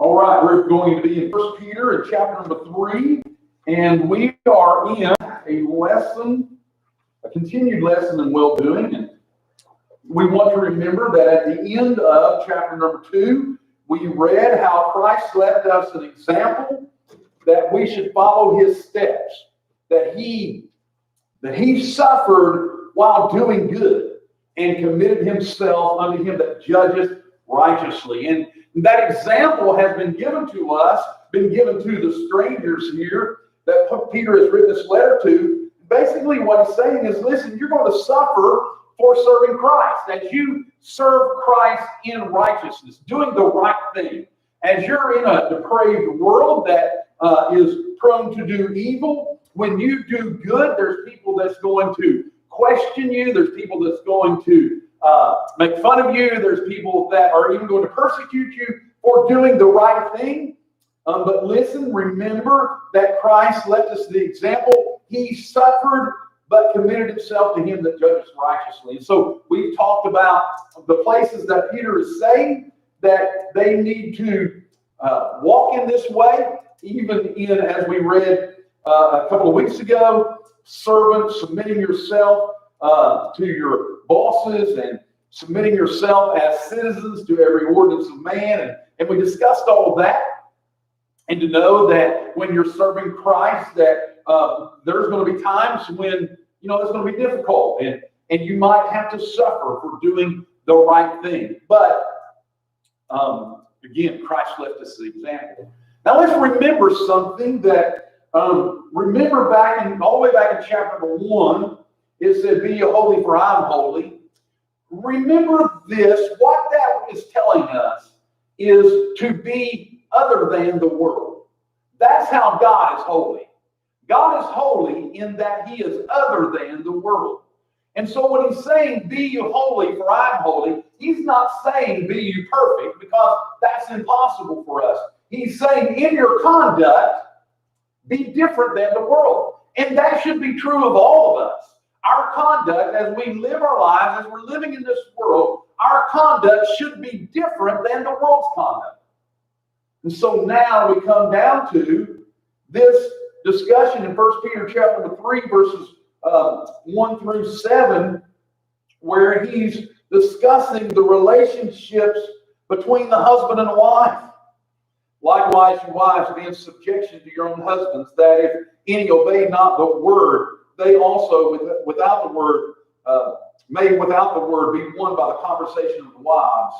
All right, we're going to be in 1 Peter in chapter number 3, and we are in a lesson, a continued lesson in well-doing. And we want to remember that at the end of chapter number 2, we read how Christ left us an example that we should follow his steps, that he suffered while doing good and committed himself unto him that judgeth righteously. And that example has been given to us, been given to the strangers here that Peter has written this letter to. Basically what he's saying is, listen, you're going to suffer for serving Christ. As you serve Christ in righteousness, doing the right thing. As you're in a depraved world that is prone to do evil, when you do good, there's people that's going to question you. There's people that's going to make fun of you. There's people that are even going to persecute you for doing the right thing. But listen, remember that Christ left us the example. He suffered, but committed himself to him that judges righteously. And so we've talked about the places that Peter is saying that they need to walk in this way, even in, as we read a couple of weeks ago, servants, submitting yourself to your bosses and submitting yourself as citizens to every ordinance of man. And we discussed all of that. And to know that when you're serving Christ, that there's going to be times when, it's going to be difficult. And you might have to suffer for doing the right thing. But, again, Christ left us the example. Now let's remember something that, remember all the way back in chapter number 1, it said, be ye holy for I am holy. Remember this, what that is telling us is to be other than the world. That's how God is holy. God is holy in that he is other than the world. And so when he's saying, be you holy for I am holy, he's not saying be you perfect, because that's impossible for us. He's saying in your conduct, be different than the world. And that should be true of all of us. Our conduct, as we live our lives, as we're living in this world, our conduct should be different than the world's conduct. And so now we come down to this discussion in 1 Peter chapter 3, verses 1 through 7, where he's discussing the relationships between the husband and the wife. Likewise, you wives, be in subjection to your own husbands, that if any obey not the word, they also, without the word, may without the word be won by the conversation of the wives,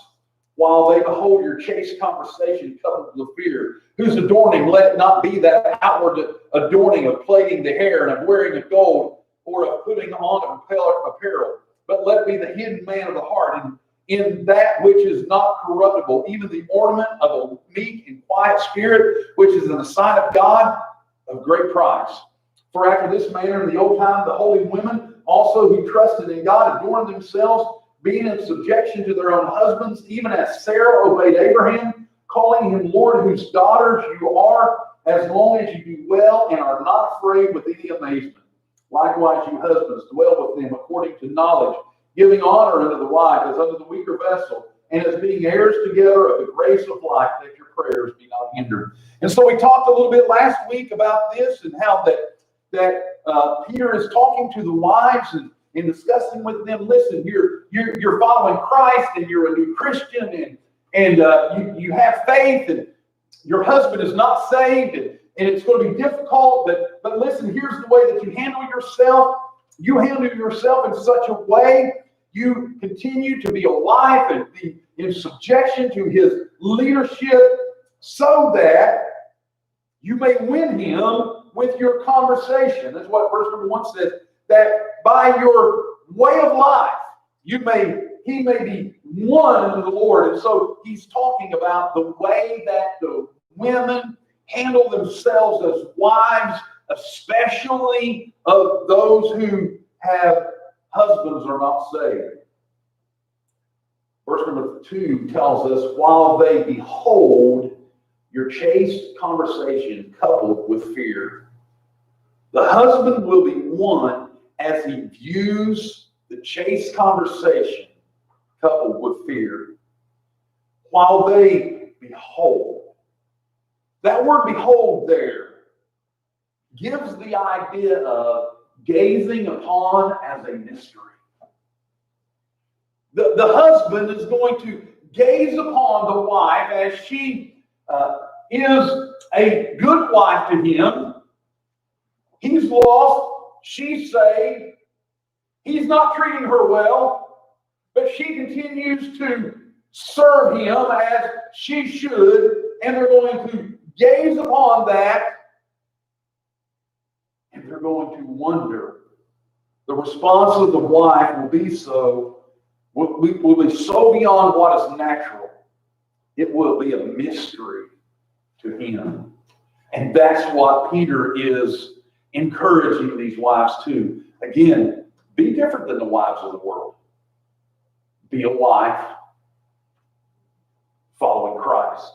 while they behold your chaste conversation coupled with fear, whose adorning let it not be that outward adorning of plaiting the hair and of wearing of gold, or of putting on of apparel, but let it be the hidden man of the heart, and in that which is not corruptible, even the ornament of a meek and quiet spirit, which is in the sight of God of great price. For after this manner in the old time, the holy women also who trusted in God adorned themselves, being in subjection to their own husbands, even as Sarah obeyed Abraham, calling him Lord, whose daughters you are, as long as you do well and are not afraid with any amazement. Likewise, you husbands, dwell with them according to knowledge, giving honor unto the wife as unto the weaker vessel, and as being heirs together of the grace of life, that your prayers be not hindered. And so we talked a little bit last week about this and how that Peter is talking to the wives and discussing with them, listen, you're following Christ and you're a new Christian and you have faith and your husband is not saved and it's going to be difficult, but listen, here's the way that you handle yourself. You handle yourself in such a way, you continue to be a wife and be in subjection to his leadership so that you may win him with your conversation. That's what verse number 1 says, that by your way of life, he may be won to the Lord. And so he's talking about the way that the women handle themselves as wives, especially of those who have husbands are not saved. Verse number 2 tells us, while they behold your chaste conversation coupled with fear. The husband will be won as he views the chaste conversation coupled with fear. While they behold, That word behold there gives the idea of gazing upon as a mystery. The husband is going to gaze upon the wife as she is a good wife to him. He's lost, she's saved. He's not treating her well, but she continues to serve him as she should, and they're going to gaze upon that, and they're going to wonder. The response of the wife will be so beyond what is natural. It will be a mystery to him. And that's what Peter is encouraging these wives to. Again, be different than the wives of the world. Be a wife following Christ.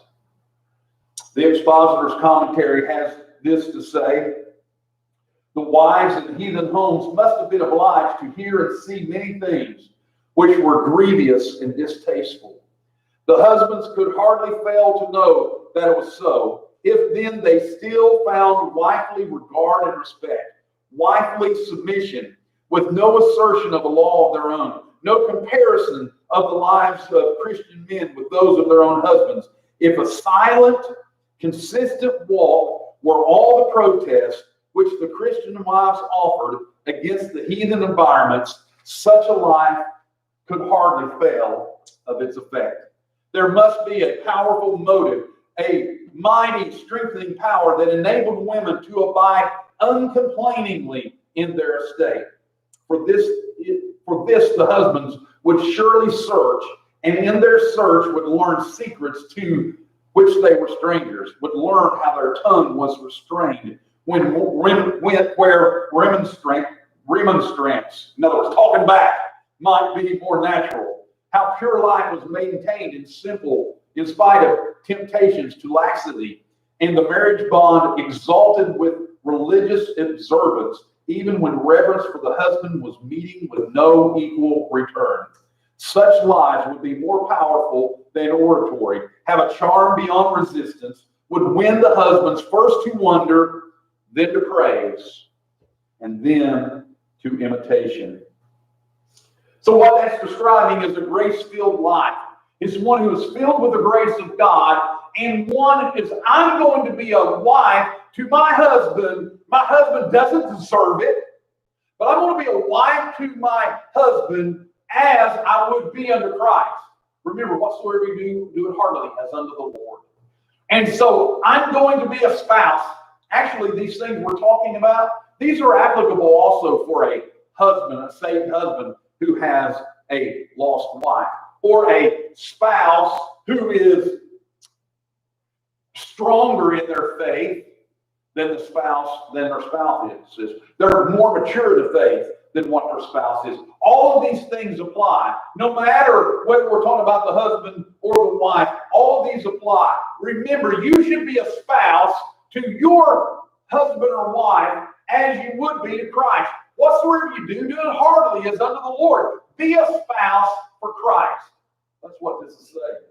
The Expositor's Commentary has this to say: the wives in heathen homes must have been obliged to hear and see many things which were grievous and distasteful. The husbands could hardly fail to know that it was so, if then they still found wifely regard and respect, wifely submission, with no assertion of a law of their own, no comparison of the lives of Christian men with those of their own husbands. If a silent, consistent walk were all the protest which the Christian wives offered against the heathen environments, such a life could hardly fail of its effect. There must be a powerful motive, a mighty strengthening power that enabled women to abide uncomplainingly in their estate. For this the husbands would surely search, and in their search would learn secrets to which they were strangers, would learn how their tongue was restrained where remonstrance, in other words, talking back, might be more natural. How pure life was maintained in spite of temptations to laxity, and the marriage bond exalted with religious observance, even when reverence for the husband was meeting with no equal return. Such lives would be more powerful than oratory, have a charm beyond resistance, would win the husbands first to wonder, then to praise, and then to imitation. So what that's describing is a grace-filled life. It's one who is filled with the grace of God, and one is, I'm going to be a wife to my husband. My husband doesn't deserve it, but I'm going to be a wife to my husband as I would be under Christ. Remember, whatsoever you do it heartily as unto the Lord. And so I'm going to be a spouse. Actually, these things we're talking about, these are applicable also for a husband, a saved husband who has a lost wife, or a spouse who is stronger in their faith than their spouse is. They're more mature to faith than what their spouse is. All of these things apply. No matter whether we're talking about the husband or the wife, all of these apply. Remember, you should be a spouse to your husband or wife as you would be to Christ. Whatsoever you do, do it heartily as unto the Lord. Be a spouse for Christ. That's what this is saying.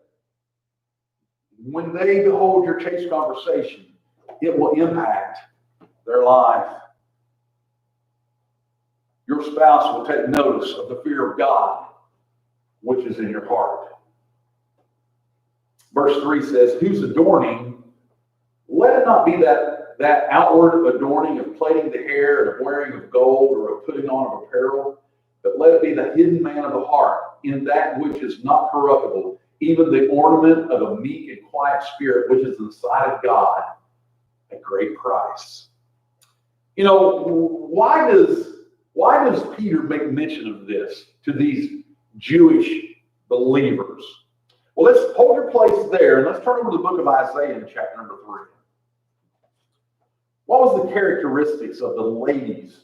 When they behold your chaste conversation, it will impact their life. Your spouse will take notice of the fear of God, which is in your heart. Verse 3 says, whose adorning, let it not be that outward adorning of plaiting the hair and of wearing of gold or of putting on of apparel, but let it be the hidden man of the heart, in that which is not corruptible, even the ornament of a meek and quiet spirit, which is in the sight of God a great price. You know, why does Peter make mention of this to these Jewish believers? Well, let's hold your place there, and let's turn over to the book of Isaiah in chapter number 3. What was the characteristics of the ladies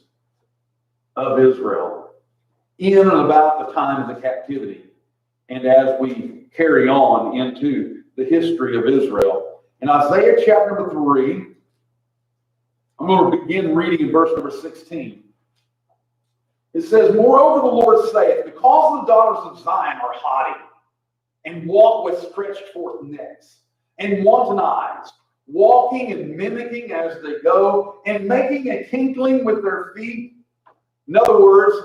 of Israel in and about the time of the captivity, and as we carry on into the history of Israel? In Isaiah chapter number 3, I'm going to begin reading in verse number 16. It says, moreover, the Lord saith, because the daughters of Zion are haughty, and walk with stretched forth necks, and wanton eyes, walking and mimicking as they go, and making a tinkling with their feet. In other words,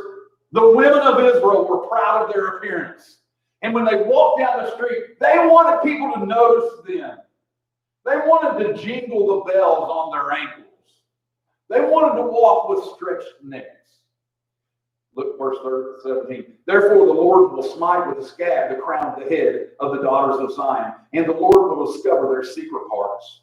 the women of Israel were proud of their appearance. And when they walked down the street, they wanted people to notice them. They wanted to jingle the bells on their ankles. They wanted to walk with stretched necks. Look, verse 17. Therefore the Lord will smite with a scab the crown of the head of the daughters of Zion, and the Lord will discover their secret parts.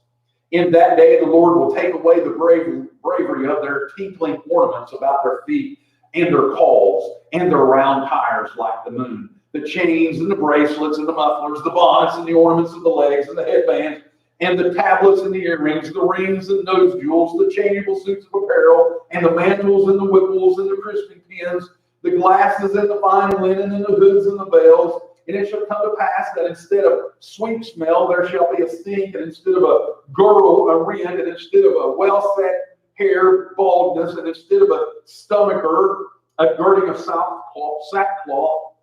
In that day the Lord will take away the bravery of their tinkling ornaments about their feet, and their calls, and their round tires like the moon, the chains and the bracelets and the mufflers, the bonnets and the ornaments of the legs and the headbands, and the tablets and the earrings, the rings and nose jewels, the changeable suits of apparel, and the mantles and the whipples and the crisping pins, the glasses and the fine linen and the hoods and the veils. And it shall come to pass that instead of sweet smell, there shall be a stink, and instead of a girdle, a rend, and instead of a well-set hair, baldness, and instead of a stomacher, a girding of sackcloth,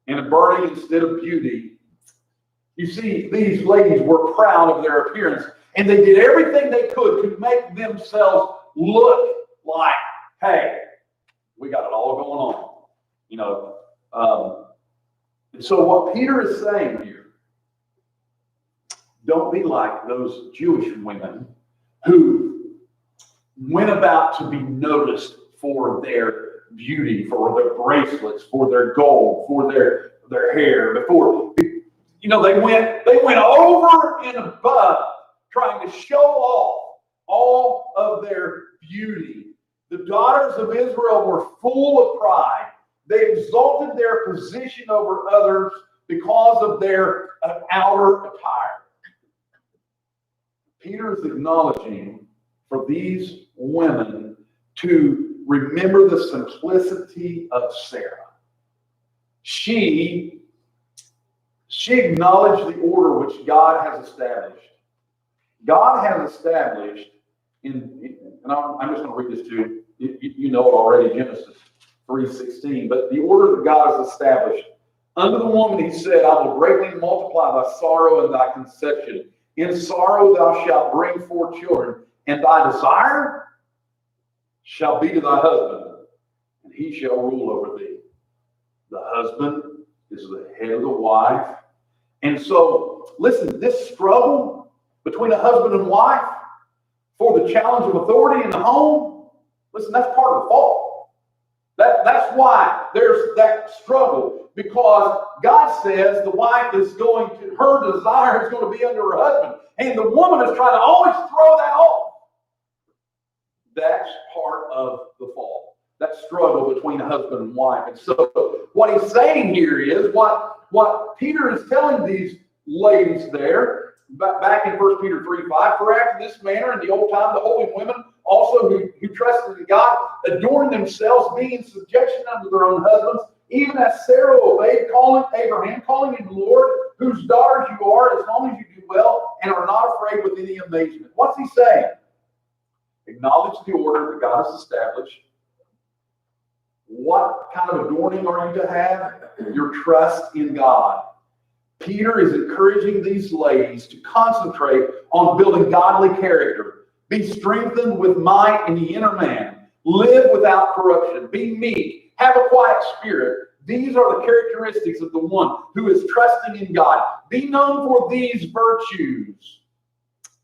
and a burning instead of beauty. You see, these ladies were proud of their appearance, and they did everything they could to make themselves look like, hey, we got it all going on. You know, and so what Peter is saying here, don't be like those Jewish women who went about to be noticed for their beauty, for their bracelets, for their gold, for their hair, before, you know, they went over and above trying to show off all of their beauty. The daughters of Israel were full of pride. They exalted their position over others because of their outer attire. Peter is acknowledging for these women to remember the simplicity of Sarah. She acknowledged the order which God has established. God has established, and I'm just going to read this to you. You know it already, Genesis 3:16. But the order that God has established. Unto the woman he said, I will greatly multiply thy sorrow and thy conception. In sorrow thou shalt bring forth children, and thy desire shall be to thy husband, and he shall rule over thee. The husband is the head of the wife. And so, listen, this struggle between a husband and wife for the challenge of authority in the home, listen, that's part of the fall. That's why there's that struggle, because God says the wife is going to, her desire is going to be under her husband. And the woman is trying to always throw that off. That's part of the fall. That struggle between a husband and wife. And so what he's saying here is what Peter is telling these ladies there, back in 1 Peter 3:5, for after this manner in the old time, the holy women also who trusted in God adorned themselves, being in subjection unto their own husbands, even as Sarah obeyed, calling Abraham, calling him Lord, whose daughters you are, as long as you do well and are not afraid with any amazement. What's he saying? Acknowledge the order that God has established. What kind of adorning are you to have? Your trust in God. Peter is encouraging these ladies to concentrate on building godly character. Be strengthened with might in the inner man. Live without corruption. Be meek. Have a quiet spirit. These are the characteristics of the one who is trusting in God. Be known for these virtues,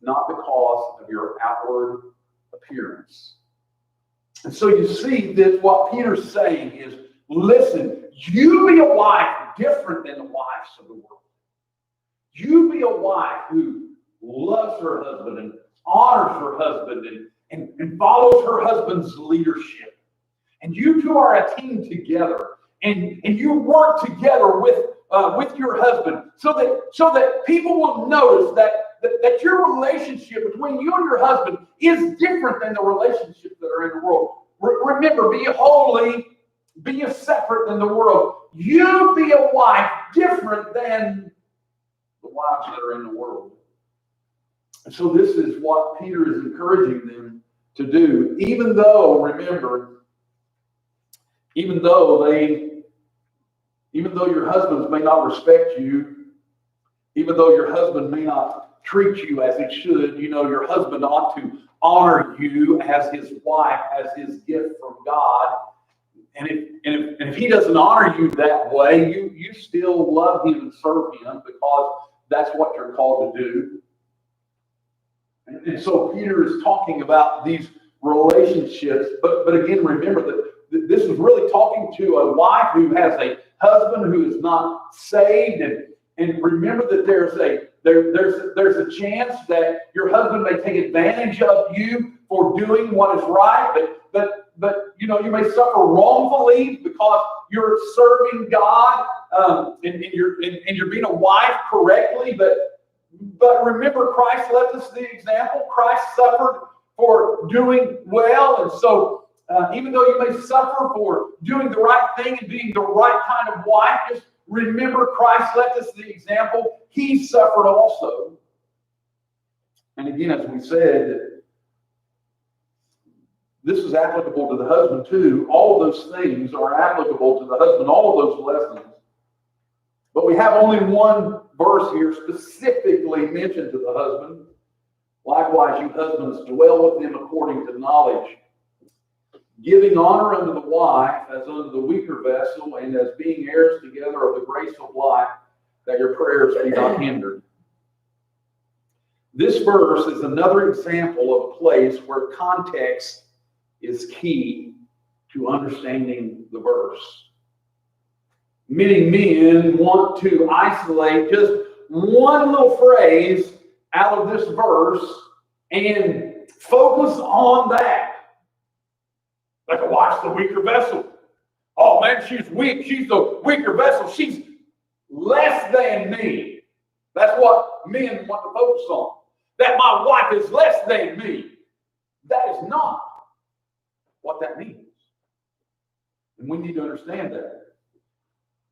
not because of your outward appearance. And so you see that what Peter's saying is, listen, you be a wife different than the wives of the world. You be a wife who loves her husband and honors her husband and follows her husband's leadership. And you two are a team together, and you work together with your husband so that people will notice that your relationship between you and your husband is different than the relationships that are in the world. Remember, be holy, be separate than the world. You be a wife different than the wives that are in the world. And so this is what Peter is encouraging them to do, even though, remember, even though your husbands may not respect you, Even though your husband may not treat you as he should, your husband ought to honor you as his wife, as his gift from God. And if he doesn't honor you that way, you still love him and serve him because that's what you're called to do. And so Peter is talking about these relationships, but again, remember that this is really talking to a wife who has a husband who is not saved, and remember that there's a chance that your husband may take advantage of you for doing what is right, but you may suffer wrongfully because you're serving God, and you're being a wife correctly, but remember, Christ left us the example. Christ suffered for doing well. And so even though you may suffer for doing the right thing and being the right kind of wife, just remember Christ left us the example. He suffered also. And again, as we said, this is applicable to the husband too. All of those things are applicable to the husband, all of those lessons. But we have only one verse here specifically mentioned to the husband. Likewise, you husbands, dwell with them according to knowledge, giving honor unto the wife as unto the weaker vessel, and as being heirs together of the grace of life, that your prayers be not hindered. This verse is another example of a place where context is key to understanding the verse. Many men want to isolate just one little phrase out of this verse and focus on that. Like, watch the weaker vessel. Oh man, she's weak. She's the weaker vessel. She's less than me. That's what men want to focus on. That my wife is less than me. That is not what that means. And we need to understand that.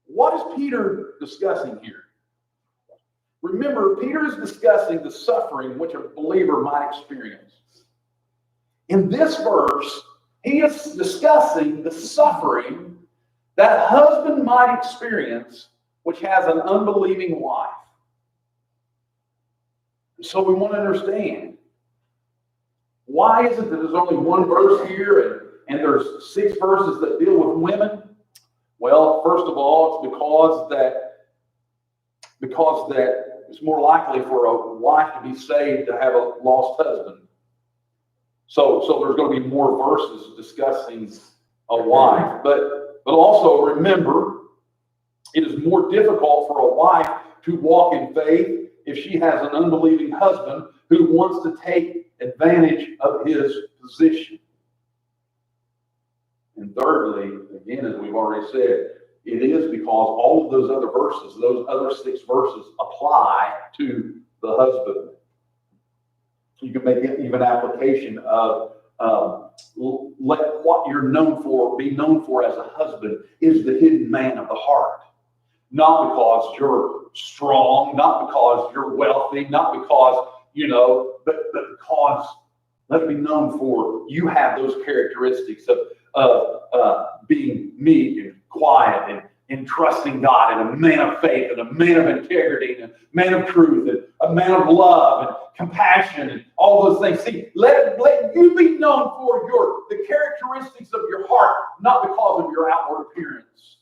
What is Peter discussing here? Remember, Peter is discussing the suffering which a believer might experience. In this verse, he is discussing the suffering that a husband might experience which has an unbelieving wife. So we want to understand, why is it that there's only one verse here and there's 6 verses that deal with women? Well, first of all, it's because that it's more likely for a wife to be saved to have a lost husband. So there's going to be more verses discussing a wife. But also remember, it is more difficult for a wife to walk in faith if she has an unbelieving husband who wants to take advantage of his position. And thirdly, again, as we've already said, it is because all of those other verses, those other 6 verses, apply to the husband. You can make even application of let what you're known for be known for as a husband is the hidden man of the heart. Not because you're strong, not because you're wealthy, not because, but because let it be known for you have those characteristics of being meek and quiet and trusting God, and a man of faith, and a man of integrity, and a man of truth, and a man of love and compassion, and all those things. See, let you be known for the characteristics of your heart, not because of your outward appearance.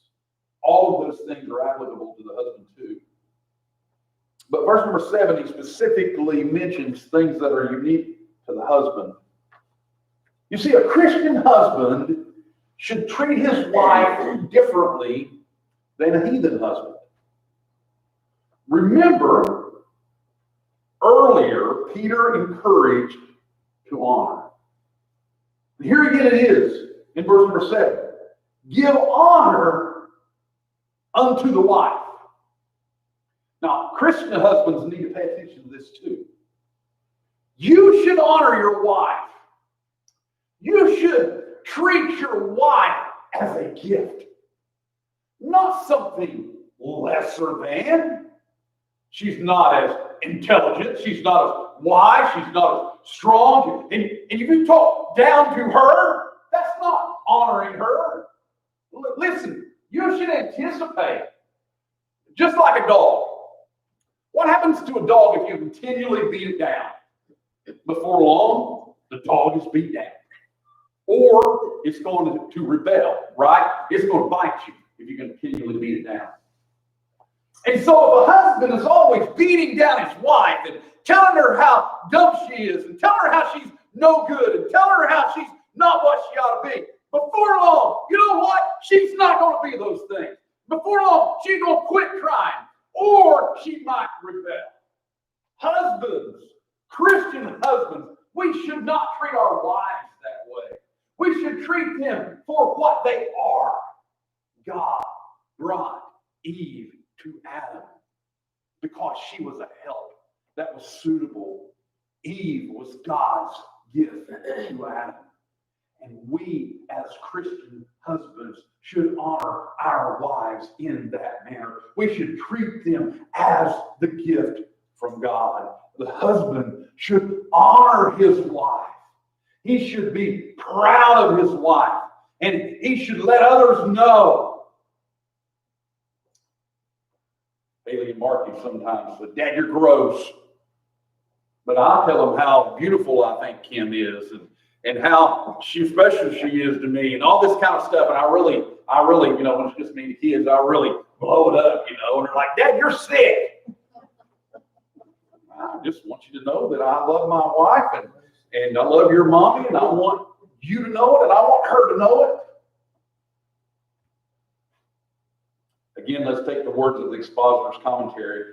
All of those things are applicable to the husband too. But verse number 7, he specifically mentions things that are unique to the husband. You see, a Christian husband should treat his wife differently than a heathen husband. Remember, earlier, Peter encouraged to honor. And here again it is in verse number 7. Give honor unto the wife. Now, Christian husbands need to pay attention to this too. You should honor your wife. You should treat your wife as a gift, not something lesser than. She's not as intelligent. She's not as wise. She's not as strong. And if you talk down to her, that's not honoring her. Listen, you should anticipate, just like a dog. What happens to a dog if you continually beat it down? Before long, the dog is beat down. Or it's going to rebel, right? It's going to bite you if you continually beat it down. And so if a husband is always beating down his wife and telling her how dumb she is and telling her how she's no good and telling her how she's not what she ought to be, before long, you know what? She's not going to be those things. Before long, she's going to quit crying, or she might rebel. Husbands, Christian husbands, we should not treat our wives that way. We should treat them for what they are. God brought Eve to Adam because she was a help that was suitable. Eve was God's gift to Adam. And we, as Christian husbands, should honor our wives in that manner. We should treat them as the gift from God. The husband should honor his wife. He should be proud of his wife. And he should let others know. Bailey and Marky sometimes say, Dad, you're gross. But I'll tell them how beautiful I think Kim is and how special she is to me and all this kind of stuff. And I really, you know, when it's just me and the kids, I really blow it up, you know. And they're like, Dad, you're sick. I just want you to know that I love my wife and I love your mommy and I want you to know it and I want her to know it. Again, let's take the words of the expositor's commentary.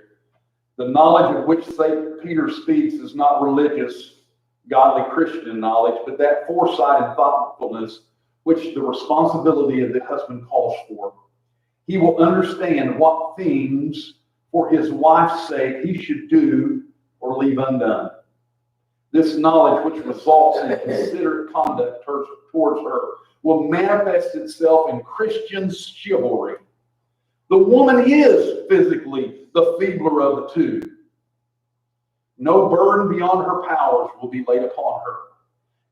The knowledge of which St. Peter speaks is not religious, godly Christian knowledge, but that foresight and thoughtfulness which the responsibility of the husband calls for. He will understand what things for his wife's sake he should do or leave undone. This knowledge, which results in considerate conduct towards her, will manifest itself in Christian chivalry. The woman is physically the feebler of the two. No burden beyond her powers will be laid upon her.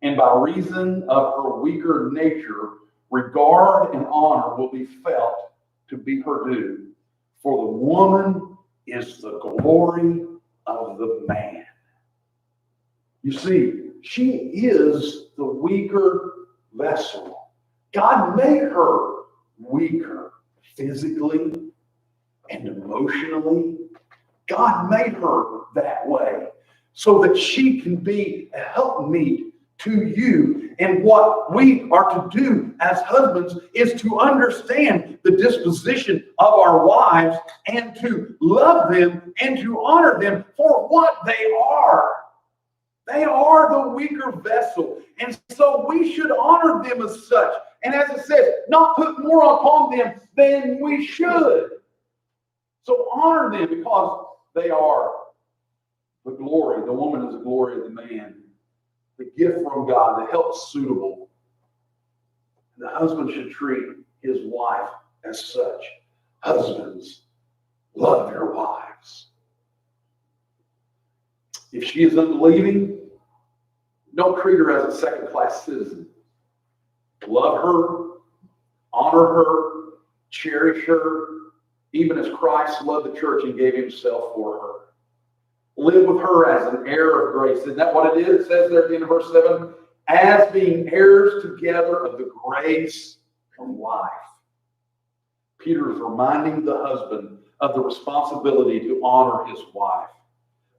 And by reason of her weaker nature, regard and honor will be felt to be her due. For the woman is the glory of the man. You see, she is the weaker vessel. God made her weaker physically and emotionally. God made her that way so that she can be a helpmeet to you. And what we are to do as husbands is to understand the disposition of our wives and to love them and to honor them for what they are. They are the weaker vessel. And so we should honor them as such. And as it says, not put more upon them than we should. So honor them because they are the glory. The woman is the glory of the man. The gift from God, the help suitable. The husband should treat his wife as such. Husbands, love your wives. If she is unbelieving, don't treat her as a second-class citizen. Love her, honor her, cherish her, even as Christ loved the church and gave himself for her. Live with her as an heir of grace. Isn't that what it is? It says there at the end of verse 7, as being heirs together of the grace of life. Peter is reminding the husband of the responsibility to honor his wife.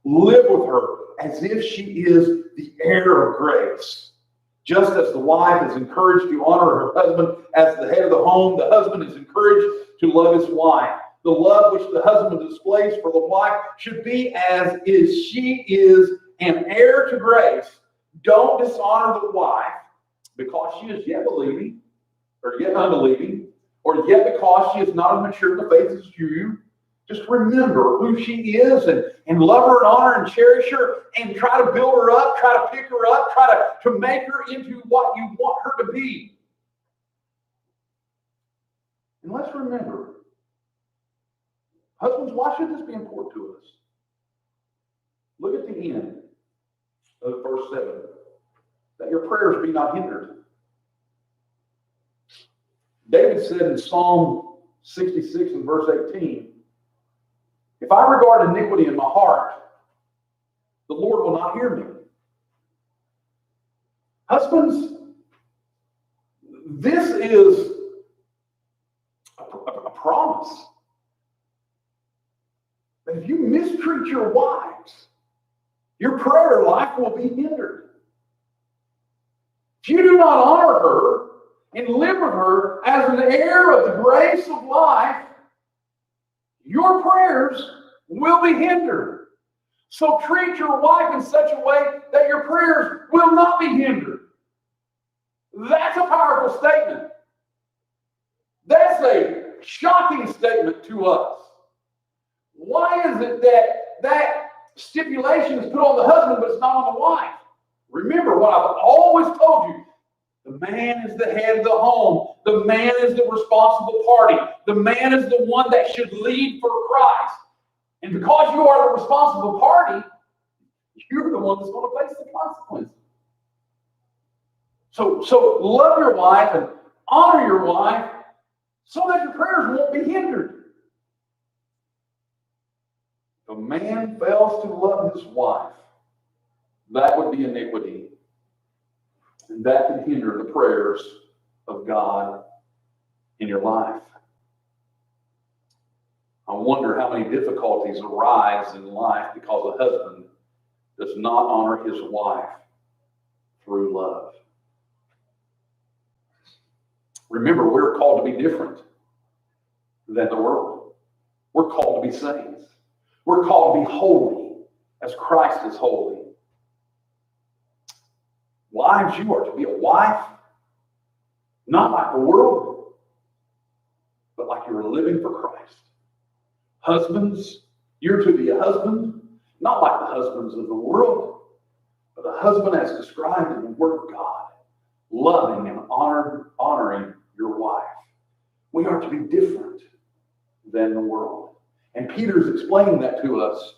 Live with her as if she is the heir of grace. Just as the wife is encouraged to honor her husband as the head of the home, the husband is encouraged to love his wife. The love which the husband displays for the wife should be as is she is an heir to grace. Don't dishonor the wife because she is yet believing, or yet unbelieving, or yet because she is not as mature in the faith as you. Just remember who she is and love her and honor and cherish her and try to build her up, try to pick her up, try to make her into what you want her to be. And let's remember, husbands, why should this be important to us? Look at the end of verse 7. That your prayers be not hindered. David said in Psalm 66 and verse 18, If I regard iniquity in my heart, the Lord will not hear me. Husbands, this is a promise. That if you mistreat your wives, your prayer life will be hindered. If you do not honor her and live with her as an heir of the grace of life, your prayers will be hindered. So treat your wife in such a way that your prayers will not be hindered. That's a powerful statement. That's a shocking statement to us. Why is it that stipulation is put on the husband but it's not on the wife? Remember what I've always told you. The man is the head of the home. The man is the responsible party. The man is the one that should lead for Christ. And because you are the responsible party, you're the one that's going to face the consequences. So love your wife and honor your wife so that your prayers won't be hindered. If a man fails to love his wife, that would be iniquity. And that can hinder the prayers of God in your life. I wonder how many difficulties arise in life because a husband does not honor his wife through love. Remember, we're called to be different than the world. We're called to be saints. We're called to be holy as Christ is holy. Wives, you are to be a wife, not like the world, but like you are living for Christ. Husbands, you're to be a husband, not like the husbands of the world, but a husband as described in the Word of God, loving and honoring your wife. We are to be different than the world. And Peter's explaining that to us.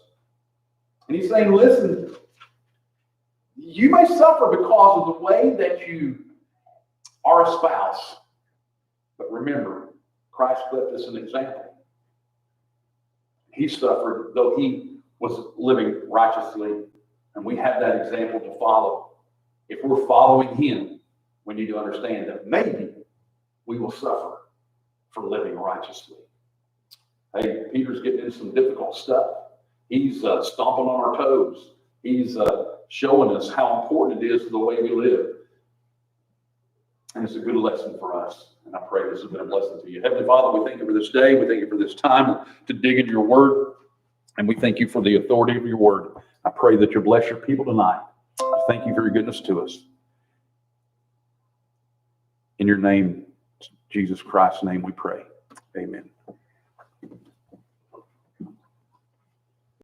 And he's saying, listen, you may suffer because of the way that you are a spouse. But remember, Christ left us an example. He suffered, though he was living righteously, and we have that example to follow. If we're following him, we need to understand that maybe we will suffer for living righteously. Hey, Peter's getting into some difficult stuff. He's stomping on our toes. He's showing us how important it is the way we live. And it's a good lesson for us. And I pray this has been a blessing to you. Heavenly Father, we thank you for this day. We thank you for this time to dig into your word. And we thank you for the authority of your word. I pray that you bless your people tonight. Thank you for your goodness to us. In your name, Jesus Christ's name, we pray. Amen.